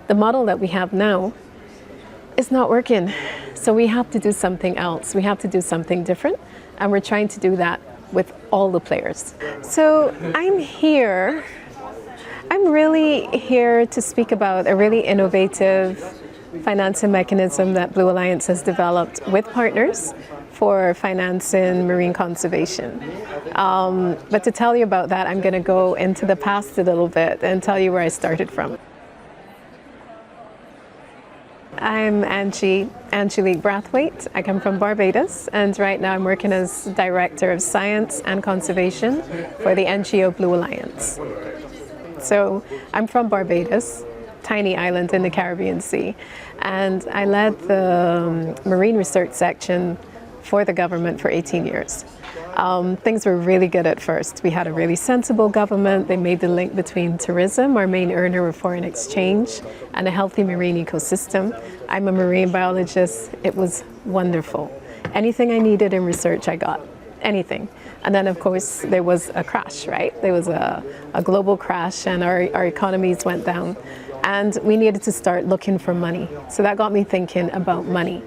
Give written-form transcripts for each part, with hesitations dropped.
the model that we have now is not working. So we have to do something else. We have to do something different. And we're trying to do that with all the players. So I'm really here to speak about a really innovative financing mechanism that Blue Alliance has developed with partners for financing marine conservation. But to tell you about that, I'm going to go into the past a little bit and tell you where I started from. I'm Angelique Brathwaite. I come from Barbados, and right now I'm working as Director of Science and Conservation for the NGO Blue Alliance. So I'm from Barbados, tiny island in the Caribbean Sea, and I led the marine research section for the government for 18 years. Things were really good at first. We had a really sensible government. They made the link between tourism, our main earner of foreign exchange, and a healthy marine ecosystem. I'm a marine biologist. It was wonderful. Anything I needed in research, I got. Anything. And then, of course, there was a crash, right? There was a global crash, and our economies went down. And we needed to start looking for money. So that got me thinking about money.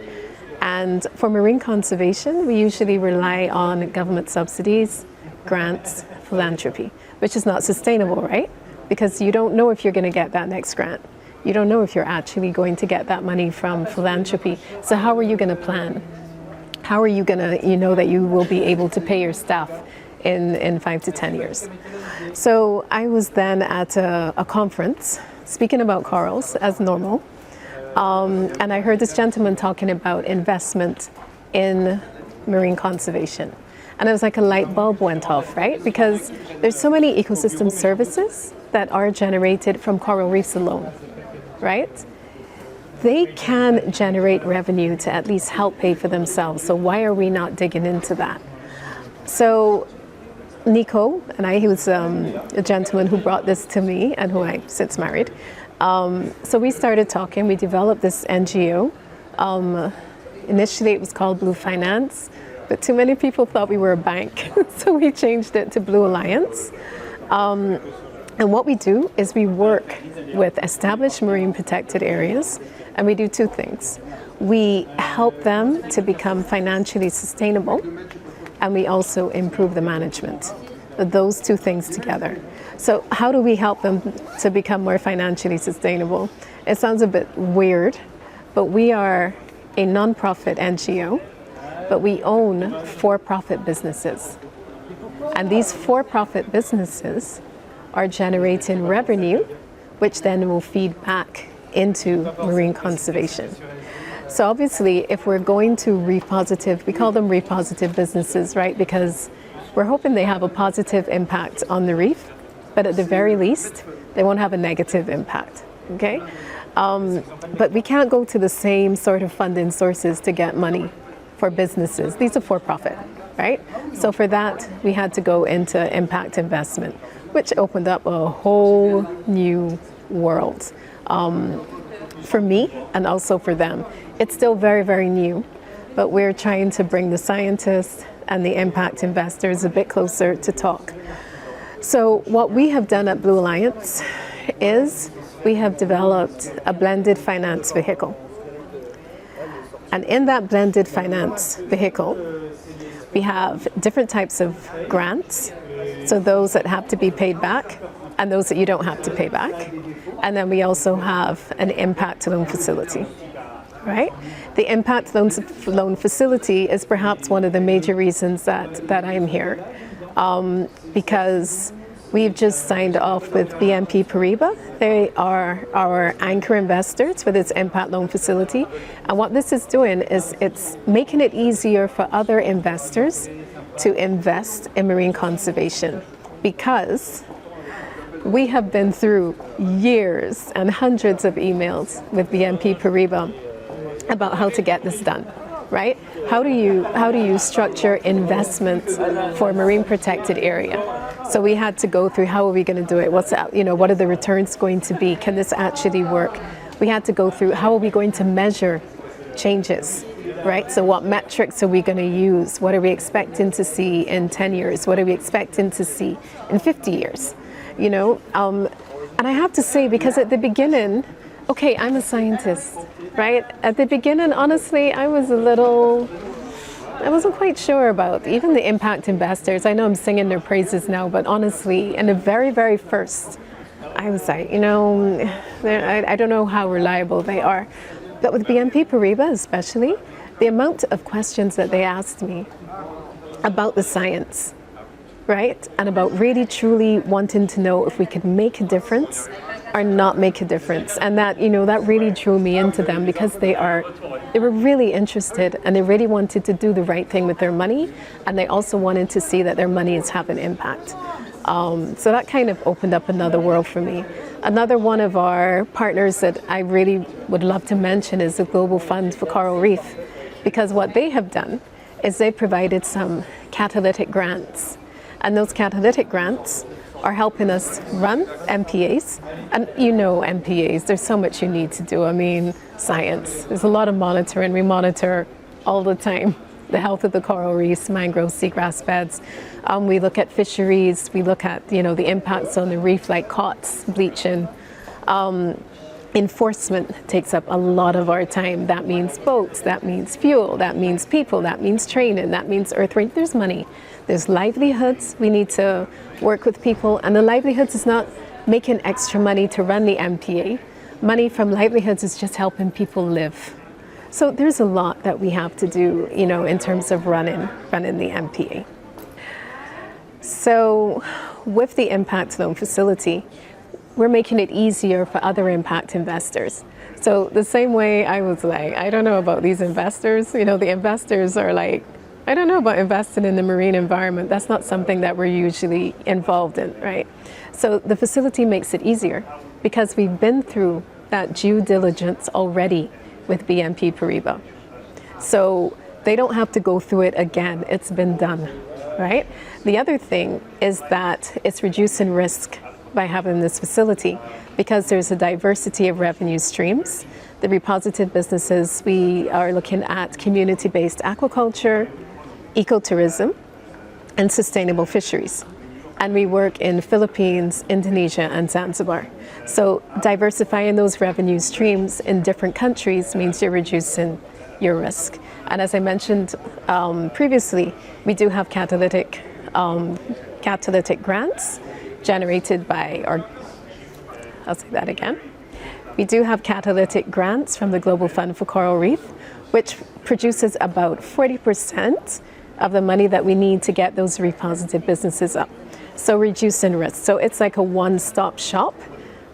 And for marine conservation, we usually rely on government subsidies, grants, philanthropy, which is not sustainable, right? Because you don't know if you're going to get that next grant. You don't know if you're actually going to get that money from philanthropy. So how are you going to plan? How are you going to, know that you will be able to pay your staff in 5 to 10 years? So I was then at a conference speaking about corals as normal. And I heard this gentleman talking about investment in marine conservation. And it was like a light bulb went off, right? Because there's so many ecosystem services that are generated from coral reefs alone, right? They can generate revenue to at least help pay for themselves. So why are we not digging into that? So Nico and I, he was a gentleman who brought this to me and who I since married. So we started talking. We developed this NGO. Initially it was called Blue Finance, but too many people thought we were a bank. So we changed it to Blue Alliance. And what we do is we work with established marine protected areas, and we do two things. We help them to become financially sustainable, and we also improve the management. Those two things together. So how do we help them to become more financially sustainable? It sounds a bit weird, but we are a nonprofit NGO, but we own for-profit businesses. And these for-profit businesses are generating revenue, which then will feed back into marine conservation. So obviously, if we're going to reef positive, we call them reef positive businesses, right? Because we're hoping they have a positive impact on the reef, but at the very least, they won't have a negative impact, okay? But we can't go to the same sort of funding sources to get money for businesses. These are for-profit, right? So for that, we had to go into impact investment, which opened up a whole new world for me and also for them. It's still very, very new, but we're trying to bring the scientists and the impact investors a bit closer to talk. So what we have done at Blue Alliance is we have developed a blended finance vehicle. And in that blended finance vehicle, we have different types of grants. So those that have to be paid back and those that you don't have to pay back. And then we also have an impact loan facility, right? The impact loan facility is perhaps one of the major reasons that I'm here. Because we've just signed off with BNP Paribas. They are our anchor investors for this impact loan facility. And what this is doing is it's making it easier for other investors to invest in marine conservation, because we have been through years and hundreds of emails with BNP Paribas about how to get this done. Right? How do you structure investment for a marine protected area? So we had to go through, how are we going to do it? What are the returns going to be? Can this actually work? We had to go through, how are we going to measure changes? Right? So what metrics are we going to use? What are we expecting to see in 10 years? What are we expecting to see in 50 years? And I have to say, because at the beginning, Okay, I'm a scientist, right? At the beginning, honestly, I wasn't quite sure about even the impact investors. I know I'm singing their praises now, but honestly, in the very, very first, I was like, I don't know how reliable they are. But with BNP Paribas especially, the amount of questions that they asked me about the science, right? And about really truly wanting to know if we could make a difference or not make a difference. And that, that really drew me into them because they were really interested and they really wanted to do the right thing with their money. And they also wanted to see that their money is having impact. So that kind of opened up another world for me. Another one of our partners that I really would love to mention is the Global Fund for Coral Reef, because what they have done is they provided some catalytic grants. And those catalytic grants are helping us run MPAs. And MPAs, there's so much you need to do. I mean, science, there's a lot of monitoring. We monitor all the time the health of the coral reefs, mangroves, seagrass beds. We look at fisheries. We look at, the impacts on the reef like COTS, bleaching. Enforcement takes up a lot of our time. That means boats, that means fuel, that means people, that means training, that means earth rate. There's money. There's livelihoods. We need to work with people. And the livelihoods is not making extra money to run the MPA. Money from livelihoods is just helping people live. So there's a lot that we have to do, in terms of running the MPA. So with the impact loan facility, we're making it easier for other impact investors. So the same way I was like, I don't know about these investors. The investors are like, I don't know about investing in the marine environment. That's not something that we're usually involved in, right? So the facility makes it easier because we've been through that due diligence already with BNP Paribas. So they don't have to go through it again. It's been done, right? The other thing is that it's reducing risk by having this facility because there's a diversity of revenue streams. The reposited businesses, we are looking at community-based aquaculture, ecotourism, and sustainable fisheries. And we work in Philippines, Indonesia, and Zanzibar. So diversifying those revenue streams in different countries means you're reducing your risk. And as I mentioned previously, we do have catalytic grants generated by, I'll say that again. We do have catalytic grants from the Global Fund for Coral Reef, which produces about 40% of the money that we need to get those reposited businesses up. So reducing risk. So it's like a one-stop shop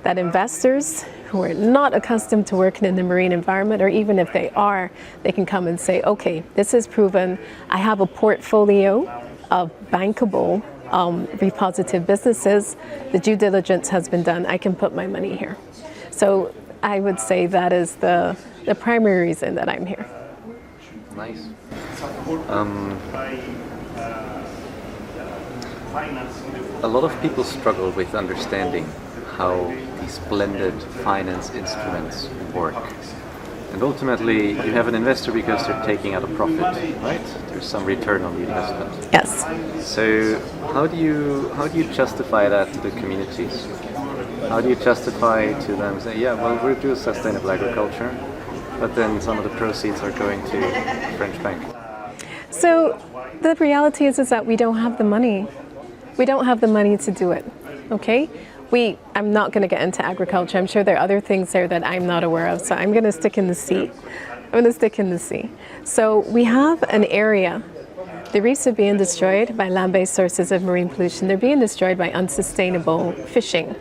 that investors who are not accustomed to working in the marine environment, or even if they are, they can come and say, okay, this is proven. I have a portfolio of bankable reposited businesses. The due diligence has been done. I can put my money here. So I would say that is the primary reason that I'm here. Nice. A lot of people struggle with understanding how these blended finance instruments work. And ultimately, you have an investor because they're taking out a profit, right? There's some return on the investment. Yes. So how do you justify that to the communities? How do you justify to them say, yeah, well, we're doing sustainable agriculture, but then some of the proceeds are going to a French bank? So the reality is that we don't have the money. We don't have the money to do it, okay? I'm not going to get into agriculture. I'm sure there are other things there that I'm not aware of, so I'm going to stick in the sea. So we have an area. The reefs are being destroyed by land-based sources of marine pollution. They're being destroyed by unsustainable fishing.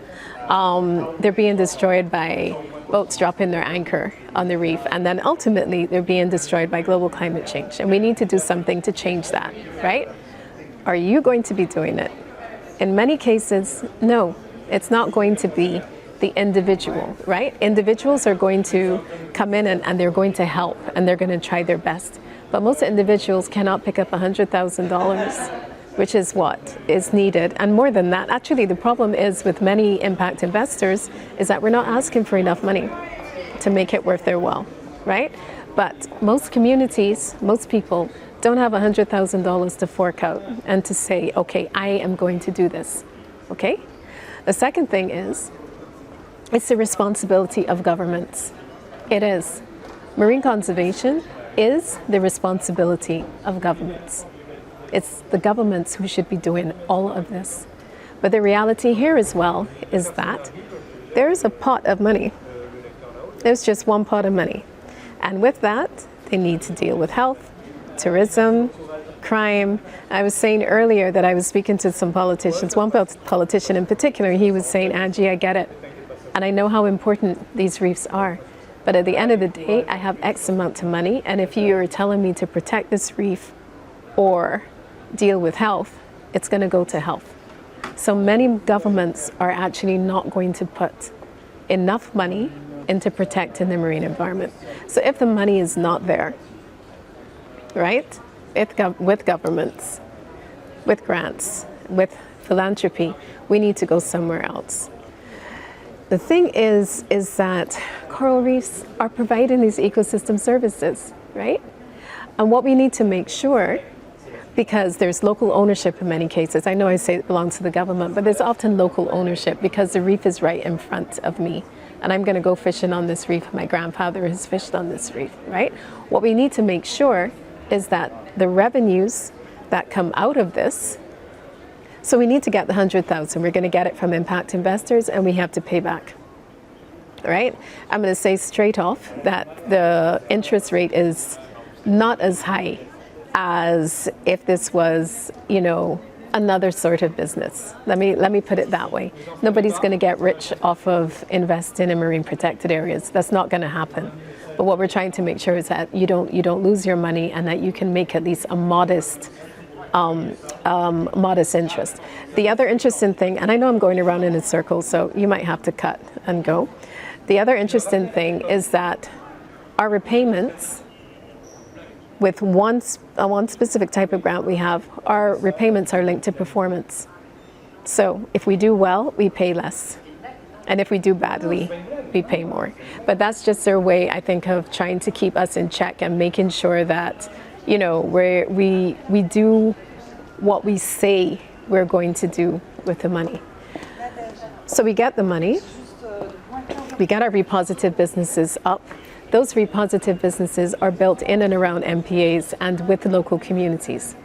They're being destroyed by boats dropping their anchor on the reef, and then ultimately they're being destroyed by global climate change. And we need to do something to change that, right? Are you going to be doing it? In many cases, no. It's not going to be the individual, right? Individuals are going to come in and they're going to help and they're going to try their best. But most individuals cannot pick up $100,000, which is what is needed. And more than that, actually, the problem is with many impact investors is that we're not asking for enough money to make it worth their while, right? But most communities, most people don't have $100,000 to fork out and to say, okay, I am going to do this, okay? The second thing is, It's the responsibility of governments. It is. Marine conservation is the responsibility of governments. It's the governments who should be doing all of this. But the reality here as well is that there is a pot of money. There's just one pot of money. And with that, they need to deal with health, tourism, crime. I was saying earlier that I was speaking to some politicians, one politician in particular, he was saying, Angie, I get it. And I know how important these reefs are. But at the end of the day, I have X amount of money. And if you are telling me to protect this reef or deal with health, it's going to go to health. So many governments are actually not going to put enough money into protecting the marine environment. So if the money is not there, right, with governments, with grants, with philanthropy, we need to go somewhere else. The thing is that coral reefs are providing these ecosystem services, right? And what we need to make sure, because there's local ownership in many cases, I know I say it belongs to the government, but there's often local ownership because the reef is right in front of me. And I'm going to go fishing on this reef. My grandfather has fished on this reef, right? What we need to make sure is that the revenues that come out of this, so we need to get the 100,000. We're going to get it from impact investors and we have to pay back, right? I'm going to say straight off that the interest rate is not as high as if this was, you know, another sort of business. Let me put it that way. Nobody's going to get rich off of investing in marine protected areas. That's not going to happen. But what we're trying to make sure is that you don't lose your money and that you can make at least a modest interest. The other interesting thing, and I know I'm going around in a circle, so you might have to cut and go. The other interesting thing is that our repayments, with one specific type of grant we have, our repayments are linked to performance. So if we do well, we pay less. And if we do badly, we pay more. But that's just their way, I think, of trying to keep us in check and making sure that, you know, we do what we say we're going to do with the money. So we get the money, we get our repositive businesses up. Those repositive businesses are built in and around MPAs and with the local communities.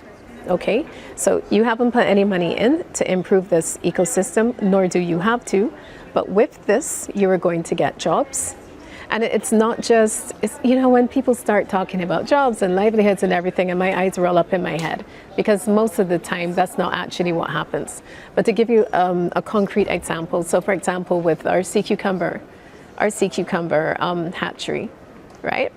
Okay, so you haven't put any money in to improve this ecosystem, nor do you have to. But with this, you are going to get jobs. And it's not just, you know, when people start talking about jobs and livelihoods and everything, and my eyes roll up in my head, because most of the time that's not actually what happens. But to give you a concrete example, so for example, with our sea cucumber hatchery, right?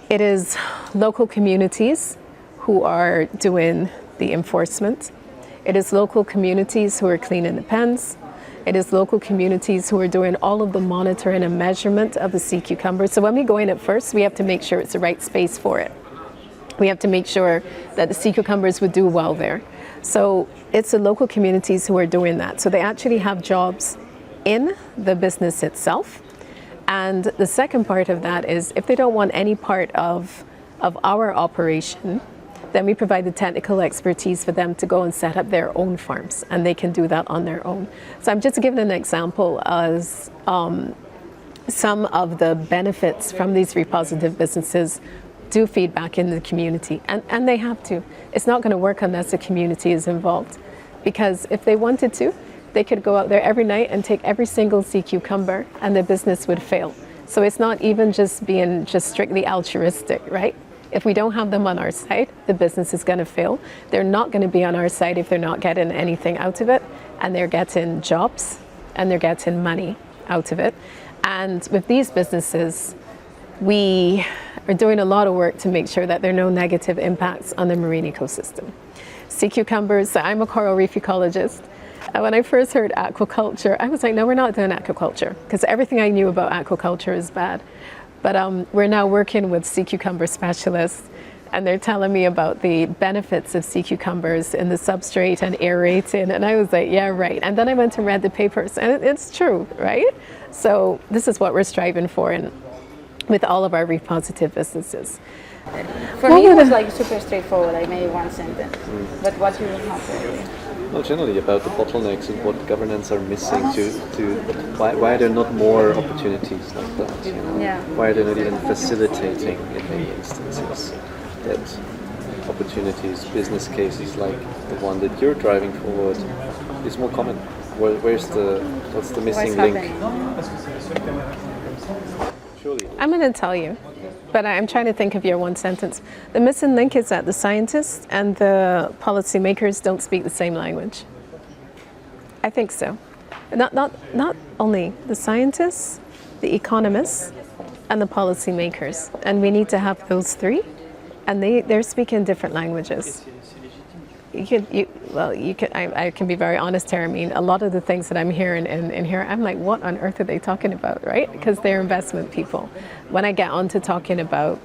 It is local communities who are doing the enforcement. It is local communities who are cleaning the pens. It is local communities who are doing all of the monitoring and measurement of the sea cucumber. So when we go in at first, we have to make sure it's the right space for it. We have to make sure that the sea cucumbers would do well there. So it's the local communities who are doing that. So they actually have jobs in the business itself. And the second part of that is if they don't want any part of our operation, then we provide the technical expertise for them to go and set up their own farms, and they can do that on their own. So I'm just giving an example as some of the benefits from these repositive businesses do feed back in the community, and they have to. It's not going to work unless the community is involved, because if they wanted to, they could go out there every night and take every single sea cucumber and the business would fail. So it's not even just being strictly altruistic, right? If we don't have them on our side, the business is going to fail. They're not going to be on our side if they're not getting anything out of it, and they're getting jobs and they're getting money out of it. And with these businesses, we are doing a lot of work to make sure that there are no negative impacts on the marine ecosystem. Sea cucumbers, I'm a coral reef ecologist. And when I first heard aquaculture, I was like, no, we're not doing aquaculture, because everything I knew about aquaculture is bad. But we're now working with sea cucumber specialists, and they're telling me about the benefits of sea cucumbers in the substrate and aerating, and I was like, yeah, right. And then I went and read the papers, and it's true, right? So this is what we're striving for with all of our repositive businesses. For me, it was like super straightforward, like maybe one sentence. But what you have for you? Well, generally about the bottlenecks and what governance are missing why are there not more opportunities like that? You know? Yeah. Why are they not even facilitating in many instances that opportunities, business cases like the one that you're driving forward is more common? What's the missing link? Surely. I'm going to tell you, but I'm trying to think of your one sentence. The missing link is that the scientists and the policymakers don't speak the same language. I think so. Not only the scientists, the economists, and the policymakers, and we need to have those three, and they're speaking different languages. I can be very honest here. I mean, a lot of the things that I'm hearing in here, I'm like, what on earth are they talking about, right? Because they're investment people. When I get on to talking about,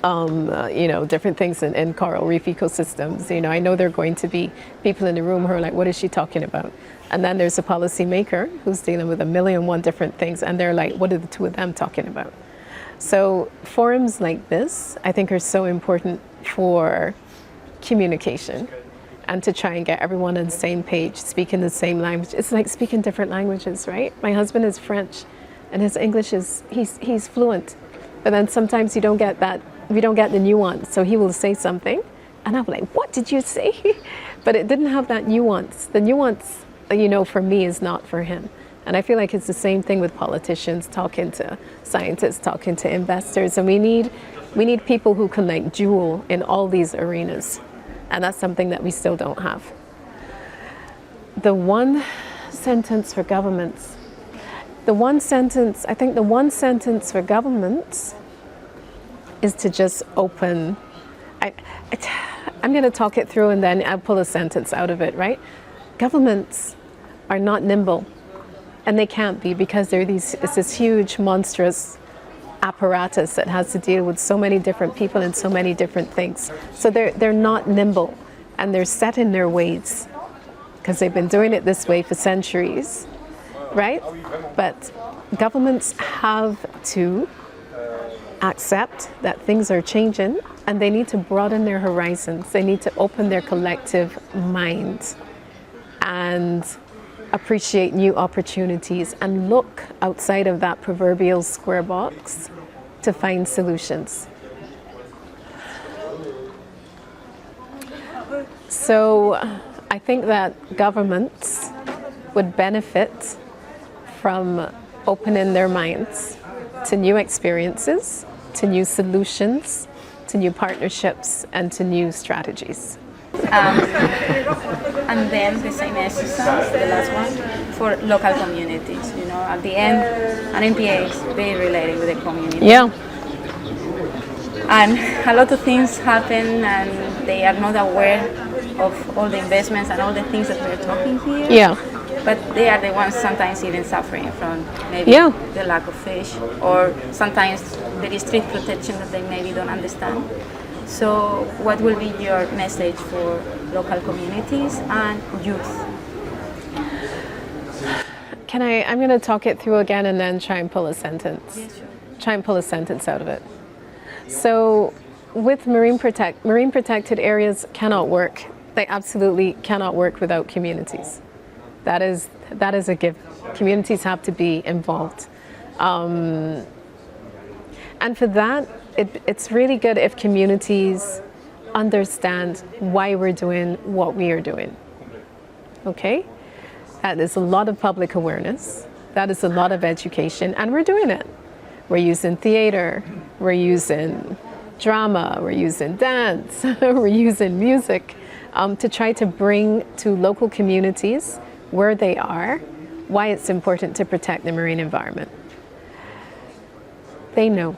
different things in coral reef ecosystems, I know there are going to be people in the room who are like, what is she talking about? And then there's a policymaker who's dealing with 1,000,001 different things, and they're like, what are the two of them talking about? So forums like this, I think, are so important for communication and to try and get everyone on the same page, speaking the same language. It's like speaking different languages, right? My husband is French and his English is, he's fluent, but then sometimes we don't get the nuance. So he will say something and I'm like, what did you say? But it didn't have that nuance. The nuance, for me is not for him. And I feel like it's the same thing with politicians talking to scientists, talking to investors. And we need people who can like jewel in all these arenas. And that's something that we still don't have. The one sentence for governments. I think the one sentence for governments is to just open. I'm going to talk it through and then I'll pull a sentence out of it, right? Governments are not nimble. And they can't be because it's this huge, monstrous apparatus that has to deal with so many different people and so many different things. So they're not nimble and they're set in their ways because they've been doing it this way for centuries, right? But governments have to accept that things are changing and they need to broaden their horizons. They need to open their collective minds and appreciate new opportunities and look outside of that proverbial square box to find solutions. So I think that governments would benefit from opening their minds to new experiences, to new solutions, to new partnerships, and to new strategies. And then the same exercise, the last one, for local communities. At the end, an MPA is very related with the community. Yeah. And a lot of things happen and they are not aware of all the investments and all the things that we're talking here. Yeah. But they are the ones sometimes even suffering from maybe the lack of fish, or sometimes there is strict protection that they maybe don't understand. So what will be your message for local communities and youth? I'm going to talk it through again and then try and pull a sentence. Yes, sure. Try and pull a sentence out of it. So with marine protected areas cannot work. They absolutely cannot work without communities. That is a given. Communities have to be involved. And for that, it's really good if communities understand why we're doing what we are doing. Okay? That is a lot of public awareness. That is a lot of education, and we're doing it. We're using theater, we're using drama, we're using dance, we're using music to try to bring to local communities where they are why it's important to protect the marine environment. They know.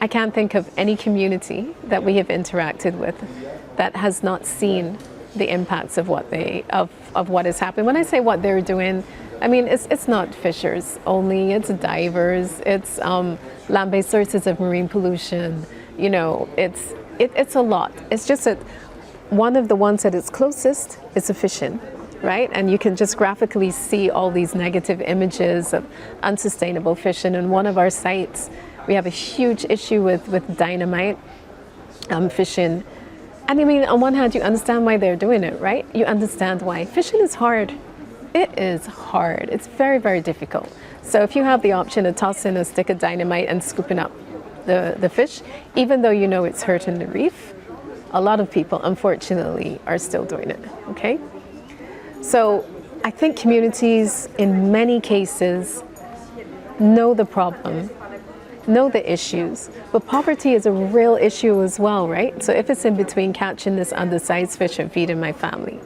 I can't think of any community that we have interacted with that has not seen the impacts of what is happening. When I say what they're doing, I mean it's not fishers only. It's divers. It's land-based sources of marine pollution. It's a lot. It's just that one of the ones that is closest is the fishing, right? And you can just graphically see all these negative images of unsustainable fishing. And one of our sites, we have a huge issue with dynamite fishing And I mean, on one hand, you understand why they're doing it, right? You understand why. Fishing is hard. It is hard. It's very, very difficult. So if you have the option of tossing a stick of dynamite and scooping up the fish, even though you know it's hurting the reef, a lot of people, unfortunately, are still doing it, okay? So I think communities, in many cases, know the problem, know the issues, but poverty is a real issue as well, right? So if it's in between catching this undersized fish and feeding my family,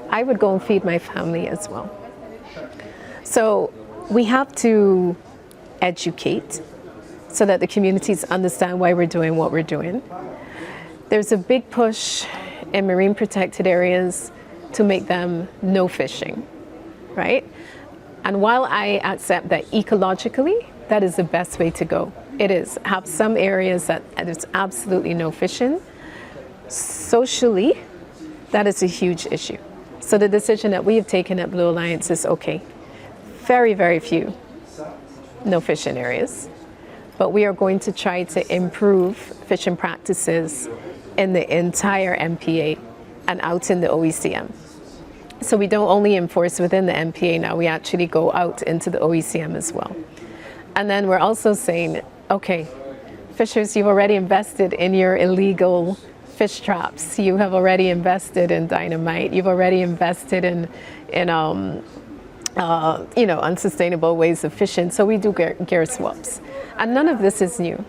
I would go and feed my family as well. So we have to educate so that the communities understand why we're doing what we're doing. There's a big push in marine protected areas to make them no fishing, right? And while I accept that ecologically, that is the best way to go. It is. Have some areas that there's absolutely no fishing. Socially, that is a huge issue. So the decision that we have taken at Blue Alliance is okay. Very, very few no fishing areas. But we are going to try to improve fishing practices in the entire MPA and out in the OECM. So we don't only enforce within the MPA now, we actually go out into the OECM as well. And then we're also saying, okay, fishers, you've already invested in your illegal fish traps. You have already invested in dynamite. You've already invested in unsustainable ways of fishing. So we do gear swaps. And none of this is new.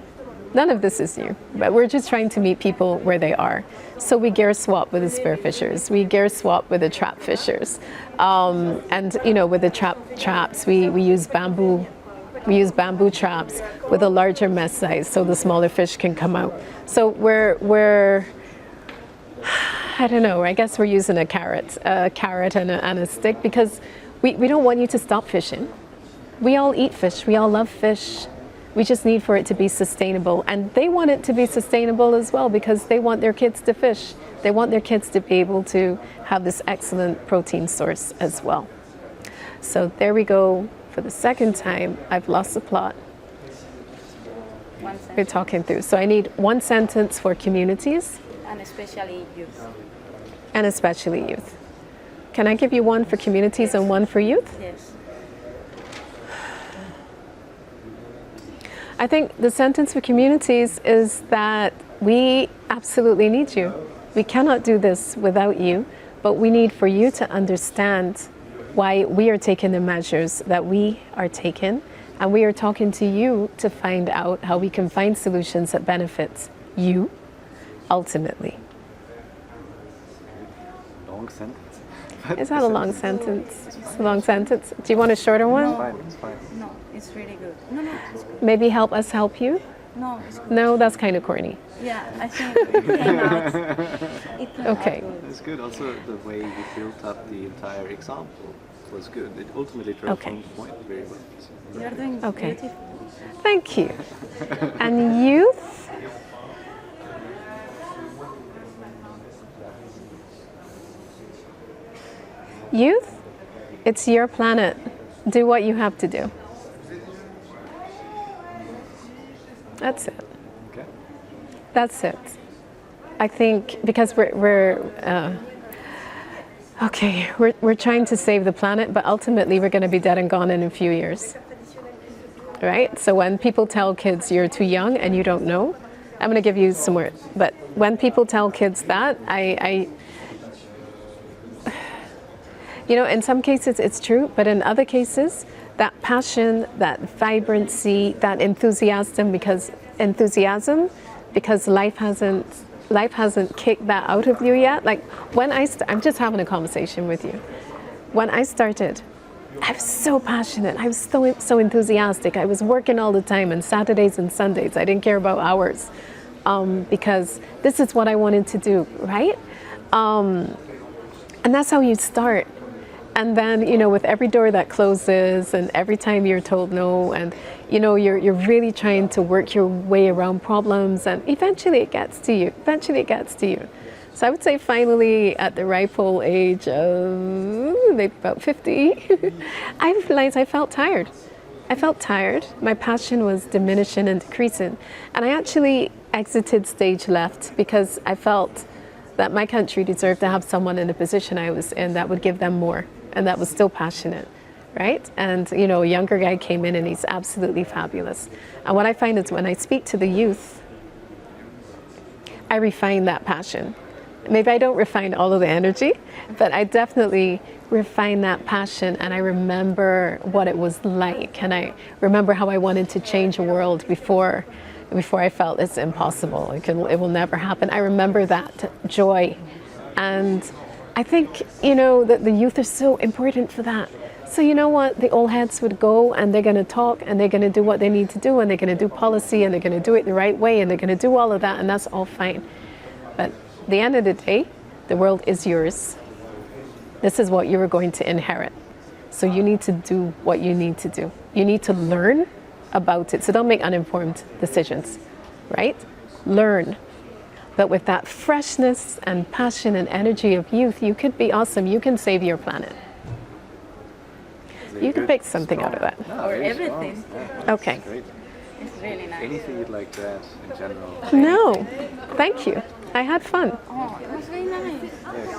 None of this is new, but we're just trying to meet people where they are. So we gear swap with the spearfishers. We gear swap with the trap fishers. And with the traps, we use bamboo. We use bamboo traps with a larger mess size so the smaller fish can come out. So we're I don't know, I guess we're using a carrot and a stick because we don't want you to stop fishing. We all eat fish, we all love fish. We just need for it to be sustainable. And they want it to be sustainable as well because they want their kids to fish. They want their kids to be able to have this excellent protein source as well. So there we go. For the second time, I've lost the plot. We're talking through. So I need one sentence for communities. And especially youth. And especially youth. Can I give you one for communities and one for youth? Yes. I think the sentence for communities is that we absolutely need you. We cannot do this without you, but we need for you to understand why we are taking the measures that we are taking, and we are talking to you to find out how we can find solutions that benefit you ultimately. Long sentence. Is that a long sentence? It's a long sentence. Do you want a shorter one? It's fine. No, it's really good. No, it's good. Maybe help us help you? No, it's good. No, that's kind of corny. Yeah, I think it came out. It came Okay. out good. It's good. Also, the way you built up the entire example was good. It ultimately drove Okay. home the point very well. You're doing Okay. beautiful. Thank you. And youth? Youth, it's your planet. Do what you have to do. That's it. Okay. That's it. I think because we're trying to save the planet, but ultimately we're going to be dead and gone in a few years. Right? So when people tell kids you're too young and you don't know, I'm going to give you some words. But when people tell kids that, in some cases it's true, but in other cases, that passion, that vibrancy, that enthusiasm, because life hasn't kicked that out of you yet. Like when I'm just having a conversation with you. When I started, I was so passionate. I was so enthusiastic. I was working all the time on Saturdays and Sundays. I didn't care about hours because this is what I wanted to do, right? And that's how you start. And then, with every door that closes and every time you're told no and, you're really trying to work your way around problems and eventually it gets to you. So I would say finally at the ripe old age of maybe about 50, I realized I felt tired. My passion was diminishing and decreasing. And I actually exited stage left because I felt that my country deserved to have someone in the position I was in that would give them more and that was still passionate, right? And you know, a younger guy came in and he's absolutely fabulous. And what I find is when I speak to the youth, I refine that passion. Maybe I don't refine all of the energy, but I definitely refine that passion, and I remember what it was like, and I remember how I wanted to change the world before I felt it's impossible. It will never happen. I remember that joy, and I think, you know, that the youth are so important for that. So you know what, the old heads would go and they're going to talk and they're going to do what they need to do, and they're going to do policy and they're going to do it the right way, and they're going to do all of that, and that's all fine. But at the end of the day, the world is yours. This is what you are going to inherit. So you need to do what you need to do. You need to learn about it. So don't make uninformed decisions, right? Learn. But with that freshness and passion and energy of youth, you could be awesome. You can save your planet. You can pick something out of that. No, Or really everything. strong. Yeah, Okay. that's great. It's really nice. Anything you'd like to add in general? No, thank you. I had fun. Oh,